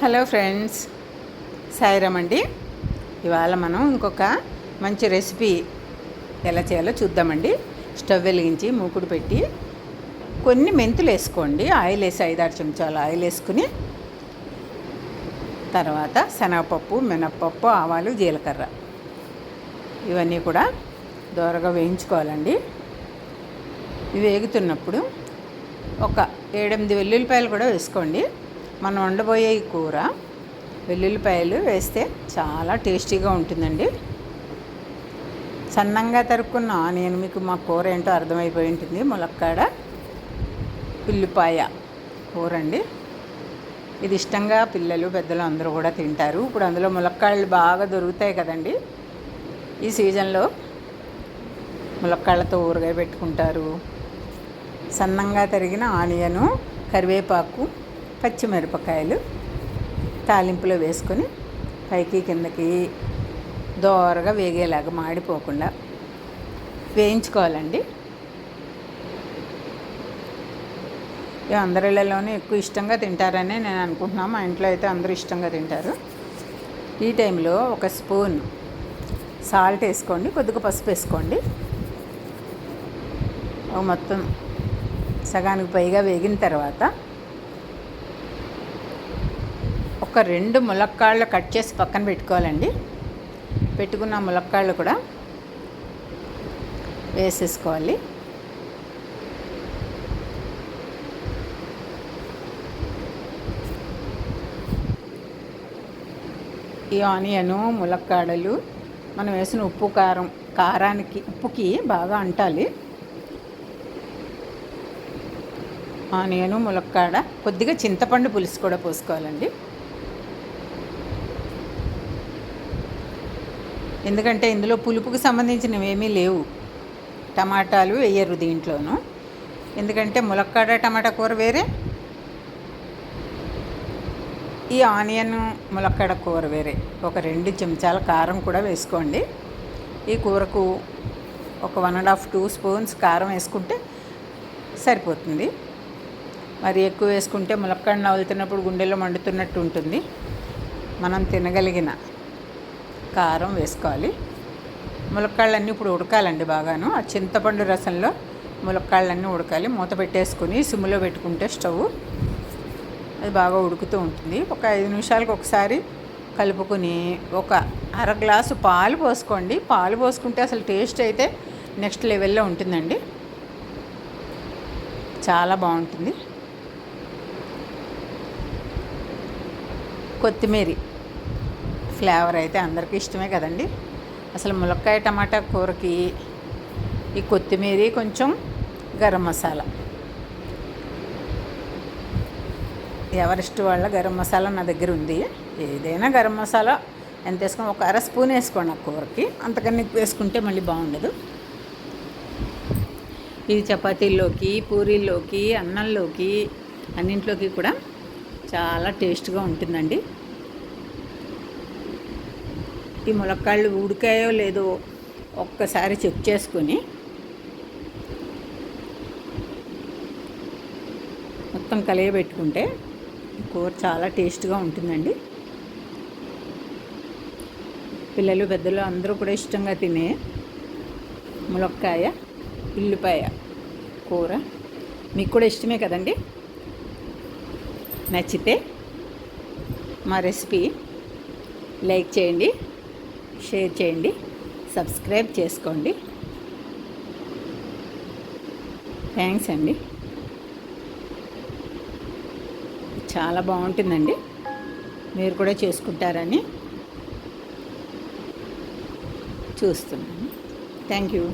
Hello friends, Sairam అండి. ఇవాళ మనం ఇంకొక మంచి రెసిపీ ఎలా చేయాలో చూద్దామండి. స్టవ్ వెలిగించి మూకుడు పెట్టి కొన్ని మెంతులు వేసుకోండి. ఆయిల్ వేసి 5-6 చెంచాలు ఆయిల్ వేసుకుని తర్వాత శనగపప్పు, మినప్పప్పు, ఆవాలు, జీలకర్ర ఇవన్నీ కూడా దోరగా వేయించుకోవాలండి. ఇవి వేగుతున్నప్పుడు ఒక 7-8 వెల్లుల్లిపాయలు కూడా వేసుకోండి. మనం వండబోయే ఈ కూర వెల్లుల్లిపాయలు వేస్తే చాలా టేస్టీగా ఉంటుందండి. సన్నంగా తరుక్కున్న ఆనియన్, మీకు మా కూర ఏంటో అర్థమైపోయి ఉంటుంది. ములక్కాడ ఉల్లిపాయ కూర అండి. ఇది ఇష్టంగా పిల్లలు పెద్దలు అందరూ కూడా తింటారు. ఇప్పుడు అందులో ములక్కాడలు బాగా దొరుకుతాయి కదండి. ఈ సీజన్లో ములక్కాడలతో ఊరగాయ పెట్టుకుంటారు. సన్నంగా తరిగిన ఆనియను, కరివేపాకు, పచ్చిమిరపకాయలు తాలింపులో వేసుకొని పైకి కిందకి దోరగా వేగేలాగా మాడిపోకుండా వేయించుకోవాలండి. అందరిలోనే ఎక్కువ ఇష్టంగా తింటారని నేను అనుకుంటున్నాను. మా ఇంట్లో అయితే అందరూ ఇష్టంగా తింటారు. ఈ టైంలో ఒక స్పూన్ సాల్ట్ వేసుకోండి, కొద్దిగా పసుపు వేసుకోండి. మొత్తం సగానికి పైగా వేగిన తర్వాత ఒక 2 ములక్కాళ్ళు కట్ చేసి పక్కన పెట్టుకోవాలండి. పెట్టుకున్న ములక్కాళ్ళు కూడా వేసేసుకోవాలి. ఈ ఆనియను, ములక్కాడలు మనం వేసిన ఉప్పుకి బాగా అంటాలి. ఆనియను, ములక్కాడ, కొద్దిగా చింతపండు పులుసు కూడా పోసుకోవాలండి. ఎందుకంటే ఇందులో పులుపుకి సంబంధించినవి ఏమీ లేవు. టమాటాలు వేయరు దీంట్లోనూ. ఎందుకంటే ములక్కాడ టమాటా కూర వేరే, ఈ ఆనియన్ ములక్కాడ కూర వేరే. ఒక 2 చెంచాల కారం కూడా వేసుకోండి. ఈ కూరకు ఒక 1.5-2 స్పూన్స్ కారం వేసుకుంటే సరిపోతుంది. మరి ఎక్కువ వేసుకుంటే ములక్కాడ నవ్వులుతున్నప్పుడు గుండెలో మండుతున్నట్టు ఉంటుంది. మనం తినగలిగిన కారం వేసుకోవాలి. ములక్కాళ్ళన్నీ ఇప్పుడు ఉడకాలండి బాగాను. ఆ చింతపండు రసంలో ములక్కాళ్ళన్నీ ఉడకాలి. మూత పెట్టేసుకుని సిమ్లో పెట్టుకుంటే స్టవ్ అది బాగా ఉడుకుతూ ఉంటుంది. ఒక 5 నిమిషాలకు ఒకసారి కలుపుకొని ఒక 1/2 గ్లాసు పాలు పోసుకోండి. పాలు పోసుకుంటే అసలు టేస్ట్ అయితే నెక్స్ట్ లెవెల్లో ఉంటుందండి. చాలా బాగుంటుంది. కొత్తిమీర ఫ్లేవర్ అయితే అందరికీ ఇష్టమే కదండి. అసలు ములక్కాయ టమాటా కూరకి ఈ కొత్తిమీర, కొంచెం గరం మసాలా, ఎవరిస్ట్ వాళ్ళ గరం మసాలా నా దగ్గర ఉంది. ఏదైనా గరం మసాలా ఎంత వేసుకొని ఒక 1/2 స్పూన్ వేసుకోండి ఆ కూరకి. అంతకన్నా ఎక్కువ వేసుకుంటే మళ్ళీ బాగుండదు. ఇది చపాతీల్లోకి, పూరీల్లోకి, అన్నంలోకి, అన్నింట్లోకి కూడా చాలా టేస్ట్గా ఉంటుందండి. ఈ ములక్కాళ్ళు ఉడికాయో లేదో ఒక్కసారి చెక్ చేసుకొని మొత్తం కలియబెట్టుకుంటే కూర చాలా టేస్ట్గా ఉంటుందండి. పిల్లలు పెద్దలు అందరూ కూడా ఇష్టంగా తినే ములక్కాయ ఉల్లిపాయ కూర మీకు కూడా ఇష్టమే కదండి. నచ్చితే మా రెసిపీ లైక్ చేయండి, షేర్ చేయండి, సబ్స్క్రైబ్ చేసుకోండి. థ్యాంక్స్ అండి. చాలా బాగుంటుందండి. మీరు కూడా చేసుకుంటారని చూస్తున్నాను. Thank you.